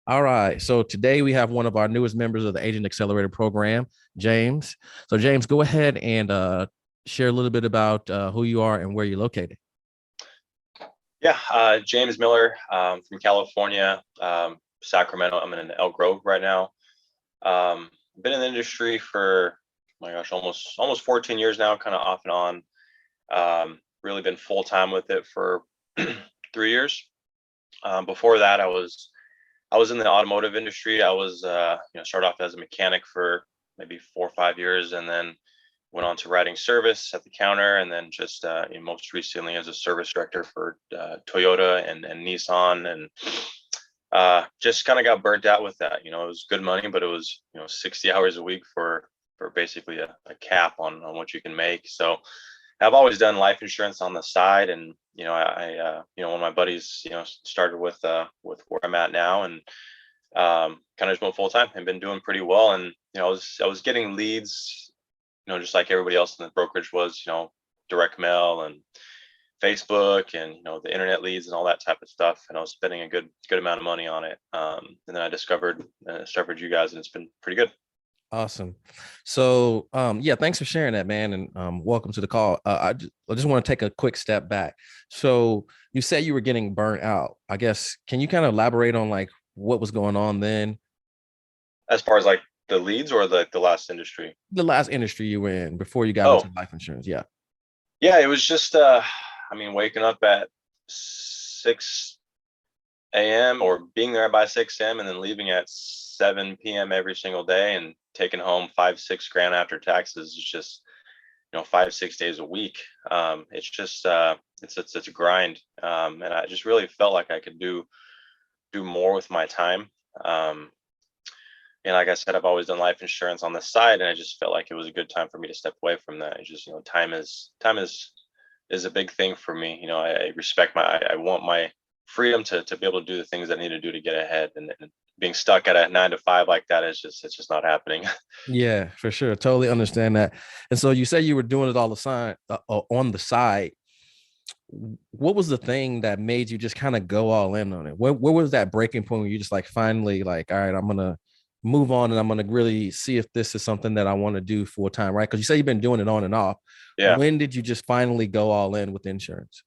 All right. So today we have one of our newest members of the Agent Accelerator program, James. So James, go ahead and share a little bit about who you are and where you're located. Yeah, James Miller from California, Sacramento. I'm in Elk Grove right now. Been in the industry for, oh my gosh, almost 14 years now, kind of off and on. Really been full time with it for 3 years. Before that, I was in the automotive industry. I was started off as a mechanic for maybe 4 or 5 years, and then went on to writing service at the counter, and then just most recently as a service director for Toyota and Nissan, and just kind of got burnt out with that. It was good money, but it was 60 hours a week for basically a cap on what you can make. So I've always done life insurance on the side, and one of my buddies started with where I'm at now, and kind of just went full time and been doing pretty well. And I was getting leads, just like everybody else in the brokerage was, direct mail and Facebook and the internet leads and all that type of stuff. And I was spending a good amount of money on it. And then I discovered you guys, and it's been pretty good. Awesome. So yeah, thanks for sharing that, man, and welcome to the call. I just want to take a quick step back. So you said you were getting burnt out. I guess can you kind of elaborate on like what was going on then? As far as like the leads or the last industry. The last industry you were in before you got into Oh, life insurance. Yeah. yeah, it was just waking up at 6 a.m. or being there by 6 a.m. and then leaving at 7 p.m. every single day and taking home 5-6 grand after taxes. It's just 5-6 days a week. It's just it's a grind, and I just really felt like I could do more with my time. Um, and like I said, I've always done life insurance on the side, and I just felt like it was a good time for me to step away from that. It's just time is a big thing for me. I respect I want my freedom to be able to do the things I need to do to get ahead, and being stuck at a 9 to 5 like that is just it's just not happening. Yeah, for sure. Totally understand that. And so you say you were doing it all the side on the side. What was the thing that made you just kind of go all in on it? Where was that breaking point where you just like finally like, all right, I'm gonna move on and I'm gonna really see if this is something that I want to do full time, right? Because you say you've been doing it on and off. Yeah. When did you just finally go all in with insurance?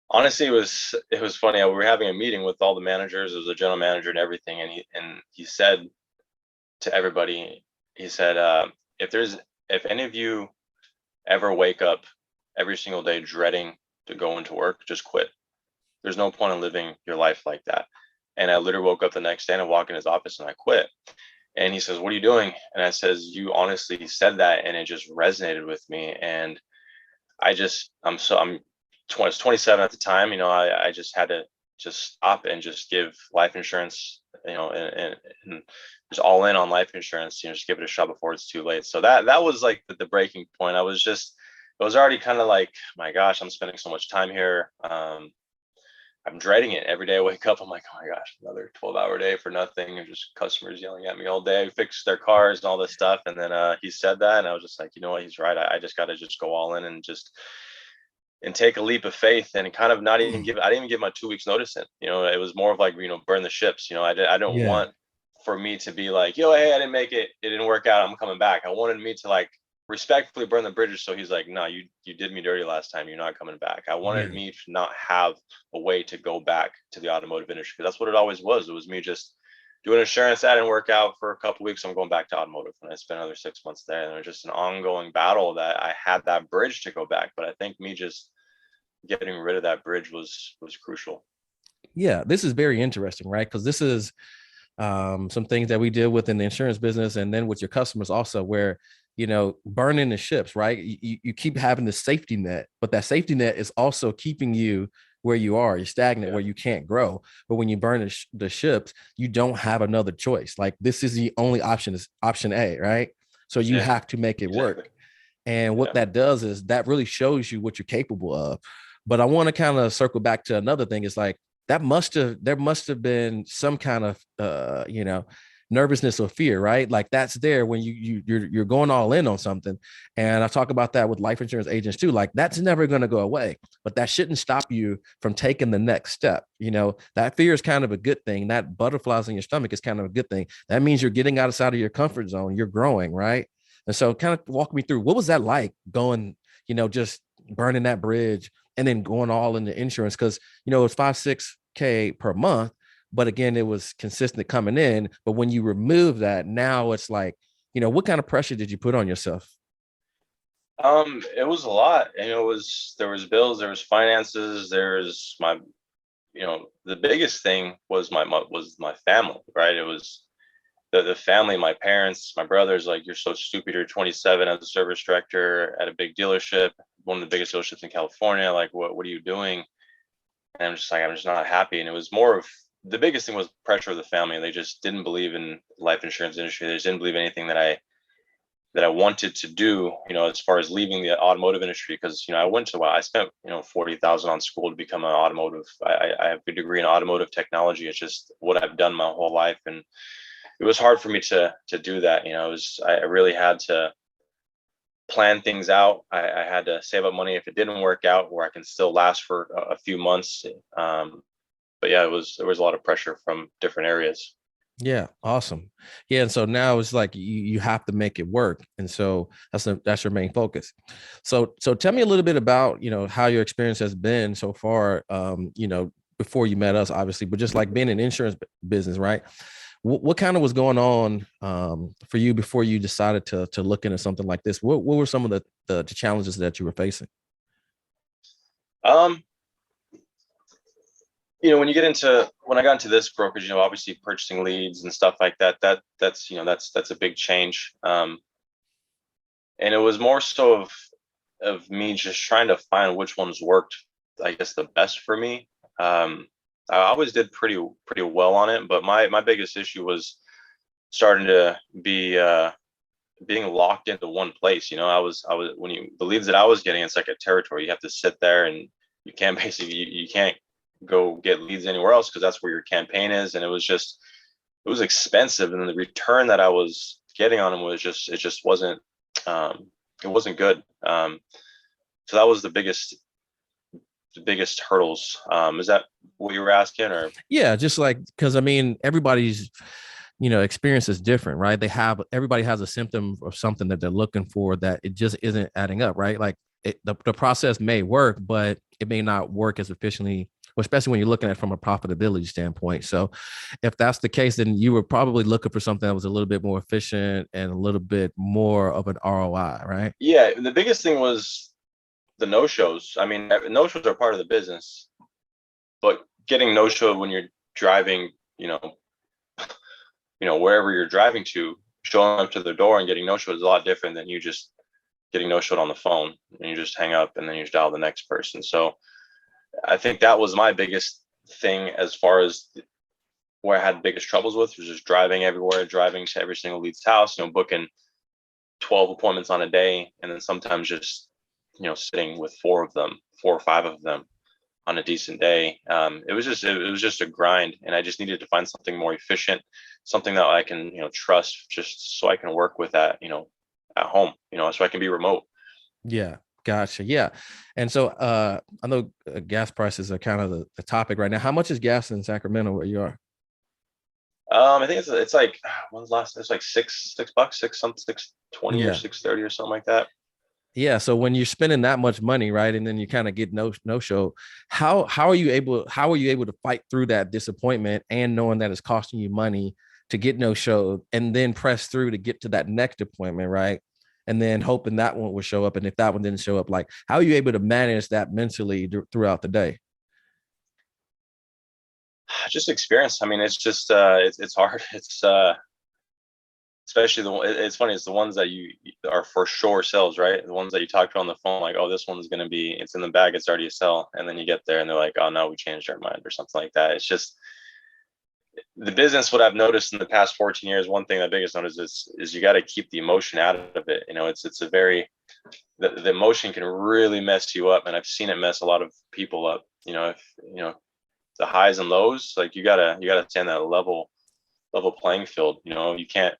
Honestly, it was funny. We were having a meeting with all the managers. It was a general manager and everything, and he said to everybody, he said, if any of you ever wake up every single day dreading to go into work, just quit. There's no point in living your life like that. And I literally woke up the next day and I walked in his office and I quit. And he says, "What are you doing?" And I says, "You honestly said that, and it just resonated with me." And I'm 20, I was 27 at the time. I just had to just stop and just give life insurance, and just all in on life insurance, just give it a shot before it's too late. So that was like the breaking point. I was already kind of like, my gosh, I'm spending so much time here. I'm dreading it every day. I wake up, I'm like, oh my gosh, another 12-hour day for nothing, and just customers yelling at me all day, fix their cars and all this stuff. And then he said that, and I was just like, you know what, he's right. I just got to just go all in and just and take a leap of faith, and kind of not even give. I didn't even give my 2 weeks notice in. It was more of like, burn the ships. I don't Yeah. want for me to be like, yo, hey, I didn't make it. It didn't work out. I'm coming back. I wanted me to like respectfully burn the bridges. So he's like, no, you did me dirty last time. You're not coming back. I wanted Yeah. me to not have a way to go back to the automotive industry, because that's what it always was. It was me just doing insurance. That didn't work out for a couple of weeks. I'm going back to automotive, and I spent another 6 months there. And it was just an ongoing battle that I had that bridge to go back. But I think me just getting rid of that bridge was crucial. Yeah. This is very interesting, right? Because this is some things that we deal with in the insurance business and then with your customers also, where burning the ships, right? You keep having the safety net, but that safety net is also keeping you where you are. You're stagnant, Yeah, where you can't grow. But when you burn the ships, you don't have another choice. Like this is the only option, is option A, right? So you yeah, have to make it exactly. work. And what Yeah. that does is that really shows you what you're capable of. But I want to kind of circle back to another thing. It's like there must have been some kind of nervousness or fear, right? Like that's there when you're going all in on something. And I talk about that with life insurance agents too. Like that's never going to go away, but that shouldn't stop you from taking the next step. You know, that fear is kind of a good thing. That butterflies in your stomach is kind of a good thing. That means you're getting outside of your comfort zone. You're growing, right? And so kind of walk me through, what was that like going, just burning that bridge and then going all into insurance? Because, it was 5, 6K per month, but again, it was consistent coming in. But when you remove that, now it's like, what kind of pressure did you put on yourself? It was a lot, and there was bills, there was finances, there's my, the biggest thing was my family, right? It was the family, my parents, my brothers. Like, you're so stupid. You're 27 as a service director at a big dealership, one of the biggest dealerships in California. Like, what are you doing? And I'm just like, I'm just not happy. And it was more of, the biggest thing was pressure of the family. They just didn't believe in life insurance industry. They just didn't believe anything that I wanted to do, as far as leaving the automotive industry. Because, I spent, 40,000 on school to become an automotive. I have a degree in automotive technology. It's just what I've done my whole life. And it was hard for me to do that. I really had to plan things out. I had to save up money if it didn't work out, where I can still last for a few months. But yeah, there was a lot of pressure from different areas. Yeah, awesome. Yeah, and so now it's like you have to make it work, and so that's your main focus. So tell me a little bit about how your experience has been so far. Before you met us, obviously, but just like being in insurance business, right? What kind of was going on for you before you decided to look into something like this? What were some of the challenges that you were facing? Um, when I got into this brokerage, obviously purchasing leads and stuff like that, that's a big change. And it was more so of me just trying to find which ones worked, I guess, the best for me. I always did pretty well on it, but my biggest issue was starting to be being locked into one place. I was when the leads that I was getting, it's like a territory. You have to sit there, and you can't basically you can't go get leads anywhere else, because that's where your campaign is. And it was expensive, and then the return that I was getting on them was just wasn't um, it wasn't good. So that was the biggest hurdles. Is that what you were asking, or? Yeah, just like, because I mean, everybody's experience is different, right? Everybody has a symptom of something that they're looking for that it just isn't adding up, right? Like the process may work, but it may not work as efficiently, especially when you're looking at it from a profitability standpoint. So if that's the case, then you were probably looking for something that was a little bit more efficient and a little bit more of an ROI, right? Yeah, the biggest thing was the no shows. I mean, no shows are part of the business, but getting no show when you're driving, wherever you're driving to, showing up to the door and getting no show is a lot different than you just getting no showed on the phone, and you just hang up and then you just dial the next person. So I think that was my biggest thing, as far as where I had biggest troubles with, was just driving everywhere, driving to every single lead's house, booking 12 appointments on a day, and then sometimes just sitting with four or five of them on a decent day. It was just a grind, and I just needed to find something more efficient, something that I can trust, just so I can work with that at home, so I can be remote. Yeah, gotcha. Yeah. And so I know gas prices are kind of the topic right now. How much is gas in Sacramento where you are? I think it's like, when's last? It's like $6, 620 or Yeah. 630 or something like that. Yeah. So when you're spending that much money, right, and then you kind of get no show, how are you able to fight through that disappointment and knowing that it's costing you money to get no show, and then press through to get to that next appointment, right? And then hoping that one will show up. And if that one didn't show up, like how are you able to manage that mentally throughout the day? Just experience. I mean, it's just it's hard. It's especially it's funny, it's the ones that you are for sure sells, right? The ones that you talk to on the phone, like, oh, this one's going to be, it's in the bag, it's already a sell. And then you get there and they're like, oh no, we changed our mind or something like that. It's just the business. What I've noticed in the past 14 years, one thing that biggest notice is you got to keep the emotion out of it. It's a very, the emotion can really mess you up. And I've seen it mess a lot of people up. If the highs and lows, like, you gotta stand that level level playing field. You can't,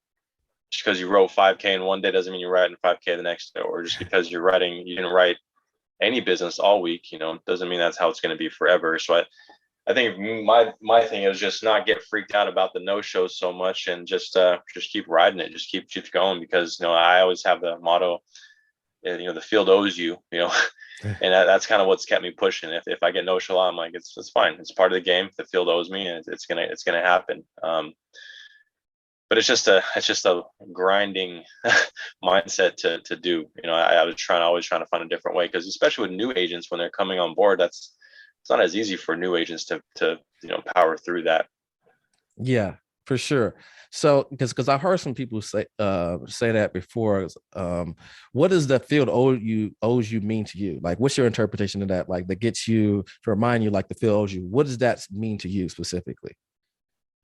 just because you wrote 5K in one day doesn't mean you're writing 5K the next day, or just because you didn't write any business all week, doesn't mean that's how it's going to be forever. So I think my thing is just not get freaked out about the no shows so much, and just keep riding it, just keep going, because I always have the motto, the field owes you, and that's kind of what's kept me pushing. If I get no show, I'm like, it's fine, it's part of the game. The field owes me, and it's gonna happen. But it's just a grinding mindset to do. I was always trying to find a different way, because especially with new agents when they're coming on board, it's not as easy for new agents to power through that. Yeah, for sure. So because I've heard some people say that before. What does the field owes you mean to you? Like, what's your interpretation of that? Like, that gets you to remind you, like, the field owes you. What does that mean to you specifically?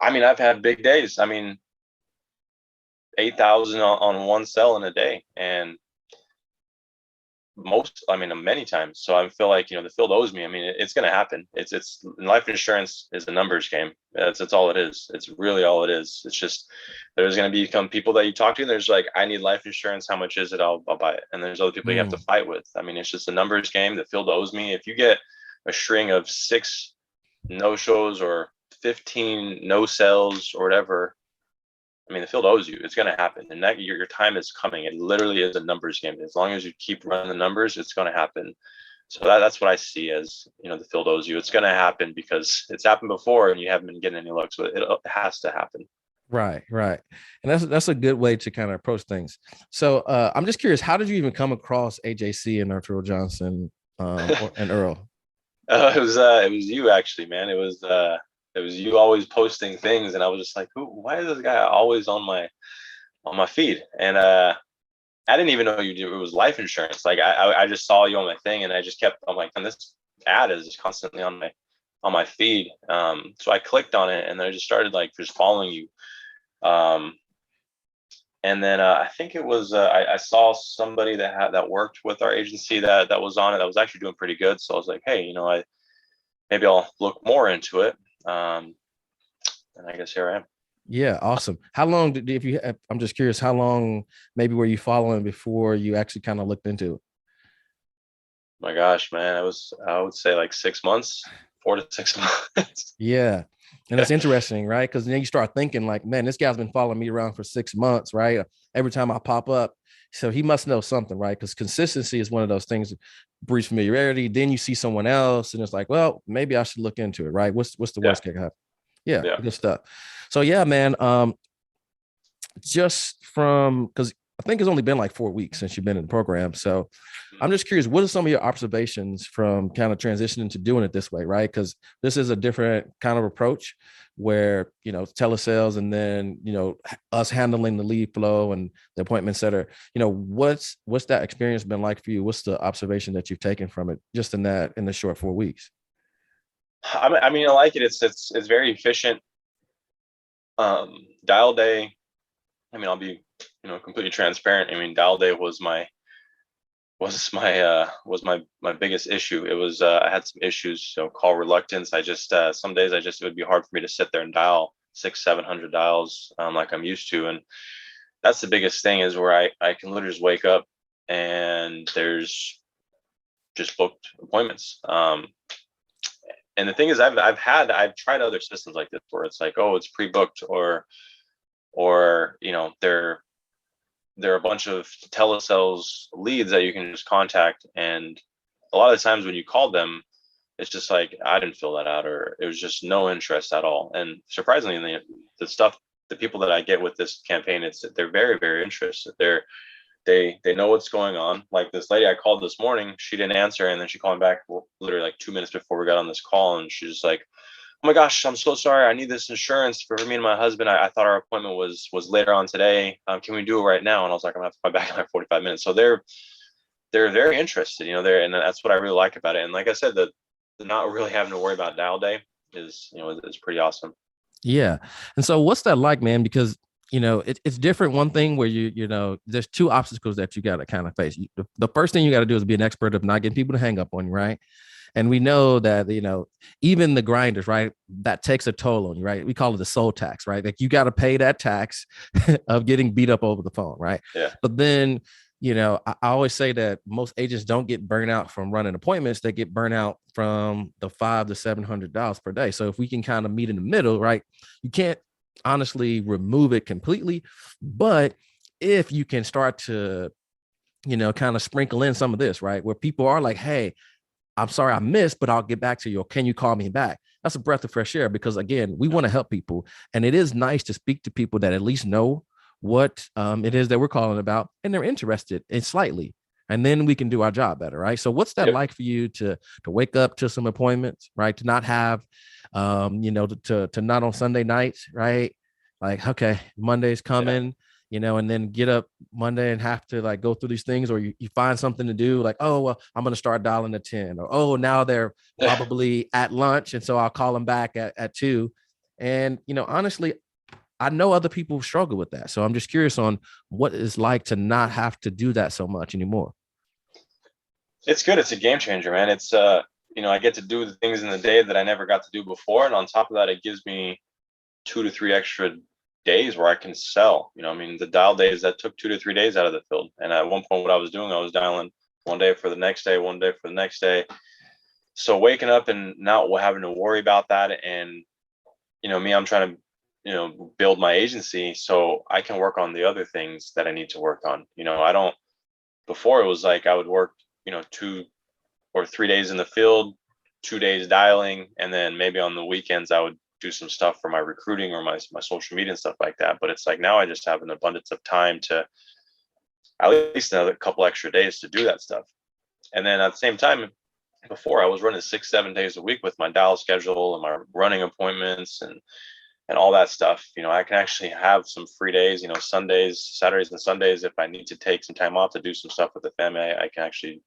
I mean, I've had big days. I mean, 8,000 on one sell in a day, and many times. So I feel like, the field owes me. I mean, it's going to happen. It's life insurance is a numbers game. That's all it is. It's really all it is. It's just, there's going to become people that you talk to, and there's like, I need life insurance. How much is it? I'll buy it. And there's other people you have to fight with. I mean, it's just a numbers game. The field owes me. If you get a string of 6 no shows or 15 no sells or whatever, I mean, the field owes you. It's going to happen, and that your time is coming. It literally is a numbers game. As long as you keep running the numbers, it's going to happen. So that's what I see as, the field owes you. It's going to happen because it's happened before, and you haven't been getting any luck. So it has to happen. Right. And that's a good way to kind of approach things. So I'm just curious, how did you even come across AJC and Arturo Johnson and Earl? It was you, actually, man. It was you always posting things, and I was just like, why is this guy always on my feed? And I didn't even know it was life insurance. Like, I just saw you on my thing, and I just kept, I'm like, and this ad is just constantly on my feed. So I clicked on it, and then I just started like just following you. And then I think it was I saw somebody that worked with our agency that was on it, that was actually doing pretty good. So I was like, hey, maybe I'll look more into it. And I guess here I am. Yeah, awesome. How long I'm just curious, how long maybe were you following before you actually kind of looked into it? My gosh, man, I would say like 6 months, 4 to 6 months. Yeah. And that's interesting, right? Because then you start thinking like, man, this guy's been following me around for 6 months, right? Every time I pop up. So he must know something, right? Because consistency is one of those things, breeds familiarity. Then you see someone else and it's like, well, maybe I should look into it, right? What's the worst case happen? Yeah, good stuff. So yeah, man. Just from, because I think it's only been like 4 weeks since you've been in the program. So I'm just curious, what are some of your observations from kind of transitioning to doing it this way, right? Because this is a different kind of approach where, telesales, and then, us handling the lead flow and the appointment setter. What's that experience been like for you? What's the observation that you've taken from it just in the short 4 weeks? I mean, I like it. It's very efficient. Dial day. I mean, I'll be, completely transparent. I mean, dial day was my biggest issue. It was I had some issues, so call reluctance. I just some days it would be hard for me to sit there and dial 600-700 dials like I'm used to, and that's the biggest thing, is where I can literally just wake up and there's just booked appointments. And the thing is, I've tried other systems like this where it's like, oh, it's pre-booked, or there are a bunch of telesales leads that you can just contact, and a lot of the times when you call them, it's just like, I didn't fill that out, or it was just no interest at all. And surprisingly, the people that I get with this campaign, they're very, very interested. They know what's going on. Like this lady I called this morning, she didn't answer, and then she called me back literally like 2 minutes before we got on this call, and she's just like, oh my gosh, I'm so sorry. I need this insurance for me and my husband. I thought our appointment was later on today. Can we do it right now? And I was like, I'm gonna have to call back in like 45 minutes. So they're very interested, and that's what I really like about it. And like I said, the not really having to worry about dial day is pretty awesome. Yeah. And so what's that like, man? Because it's different. One thing where there's two obstacles that you got to kind of face. The first thing you got to do is be an expert of not getting people to hang up on you, right? And we know that, even the grinders, right? That takes a toll on you, right? We call it the soul tax, right? Like you got to pay that tax of getting beat up over the phone, right? Yeah. But then, I always say that most agents don't get burnt out from running appointments. They get burnt out from the $500 to $700 per day. So if we can kind of meet in the middle, right? You can't honestly remove it completely, but if you can start to, kind of sprinkle in some of this, right? Where people are like, hey, I'm sorry I missed, but I'll get back to you. Or can you call me back? That's a breath of fresh air because, again, we want to help people. And it is nice to speak to people that at least know what it is that we're calling about and they're interested in slightly. And then we can do our job better, right? So what's that Yep. like for you to wake up to some appointments, right? To not have to not on Sunday nights, right? Like, okay, Monday's Yeah. coming, and then get up Monday and have to like go through these things, or you find something to do, like, oh, well, I'm going to start dialing at 10, or, oh, now they're probably at lunch. And so I'll call them back at 2. And, honestly, I know other people struggle with that. So I'm just curious on what it's like to not have to do that so much anymore. It's good. It's a game changer, man. It's I get to do the things in the day that I never got to do before, and on top of that, it gives me 2 to 3 extra days where I can sell. I mean, the dial days that took 2 to 3 days out of the field, and at one point, what I was doing, I was dialing one day for the next day, one day for the next day. So waking up and not having to worry about that, and me, I'm trying to build my agency so I can work on the other things that I need to work on. I don't. Before it was like I would work 2 or 3 days in the field, 2 days dialing, and then maybe on the weekends I would do some stuff for my recruiting or my social media and stuff like that. But it's like now I just have an abundance of time to at least another couple extra days to do that stuff. And then at the same time, before I was running 6, 7 days a week with my dial schedule and my running appointments and all that stuff. I can actually have some free days, Sundays, Saturdays and Sundays. If I need to take some time off to do some stuff with the family, I can actually,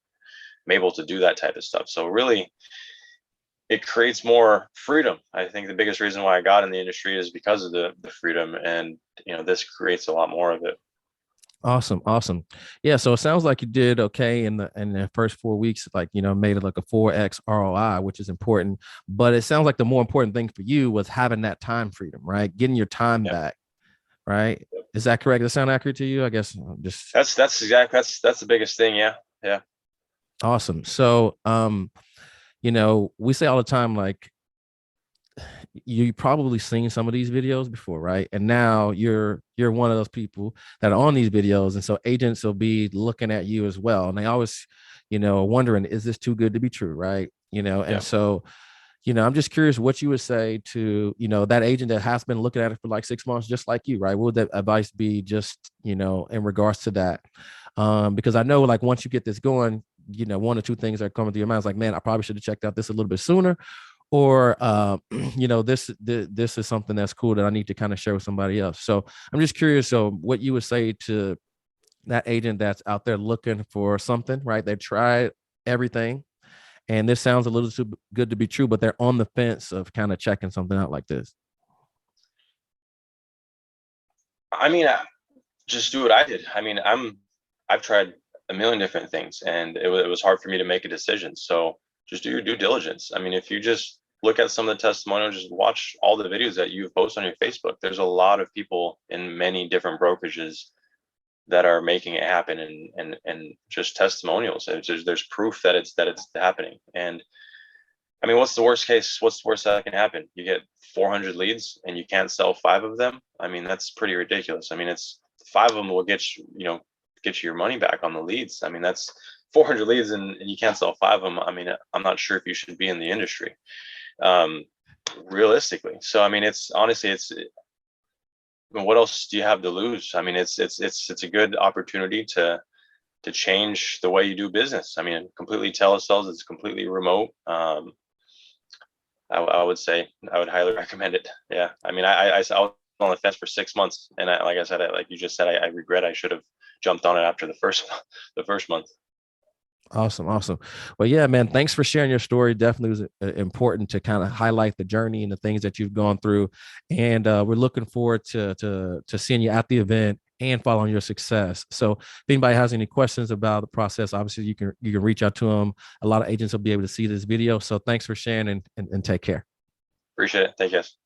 I'm able to do that type of stuff. So really, it creates more freedom. I think the biggest reason why I got in the industry is because of the freedom, and this creates a lot more of it. Awesome, awesome. Yeah, so it sounds like you did okay in the first 4 weeks, like made it like a 4x ROI, which is important. But it sounds like the more important thing for you was having that time freedom, right? Getting your time Yeah. back, right? Is that correct? Does that sound accurate to you? I guess just That's exactly that's the biggest thing. Yeah. Yeah. awesome. So we say all the time, like, you probably seen some of these videos before, right? And now you're one of those people that are on these videos, and so agents will be looking at you as well, and they always, wondering, is this too good to be true, right? And Yeah. so, I'm just curious what you would say to, that agent that has been looking at it for like 6 months, just like you, right? What would that advice be, just, in regards to that? Because I know, like, once you get this going, one or two things are coming to your mind. It's like, man, I probably should have checked out this a little bit sooner, or this is something that's cool that I need to kind of share with somebody else. So I'm just curious, so what you would say to that agent that's out there looking for something, right? They tried everything and this sounds a little too good to be true, but they're on the fence of kind of checking something out like this. I mean, just do what I did. I mean, I've tried a million different things, and it was hard for me to make a decision. So just do your due diligence. I mean, if you just look at some of the testimonials, just watch all the videos that you've posted on your Facebook. There's a lot of people in many different brokerages that are making it happen, and just testimonials. There's proof that it's happening. And I mean, what's the worst case? What's the worst that can happen? You get 400 leads and you can't sell 5 of them. I mean, that's pretty ridiculous. I mean, it's 5 of them will get you your money back on the leads. I mean, that's 400 leads and you can't sell 5 of them. I mean, I'm not sure if you should be in the industry, um, realistically. So, I mean, it's honestly, what else do you have to lose? I mean, it's a good opportunity to change the way you do business. I mean, completely telesales, it's completely remote. I would say I would highly recommend it. Yeah. I mean, I was on the fence for 6 months, and like I said, like you just said, I regret I should have jumped on it after the first the first month. Awesome. Awesome. Well, yeah, man, thanks for sharing your story. Definitely was important to kind of highlight the journey and the things that you've gone through. And we're looking forward to seeing you at the event and following your success. So if anybody has any questions about the process, obviously you can reach out to them. A lot of agents will be able to see this video. So thanks for sharing and take care. Appreciate it. Thank you guys.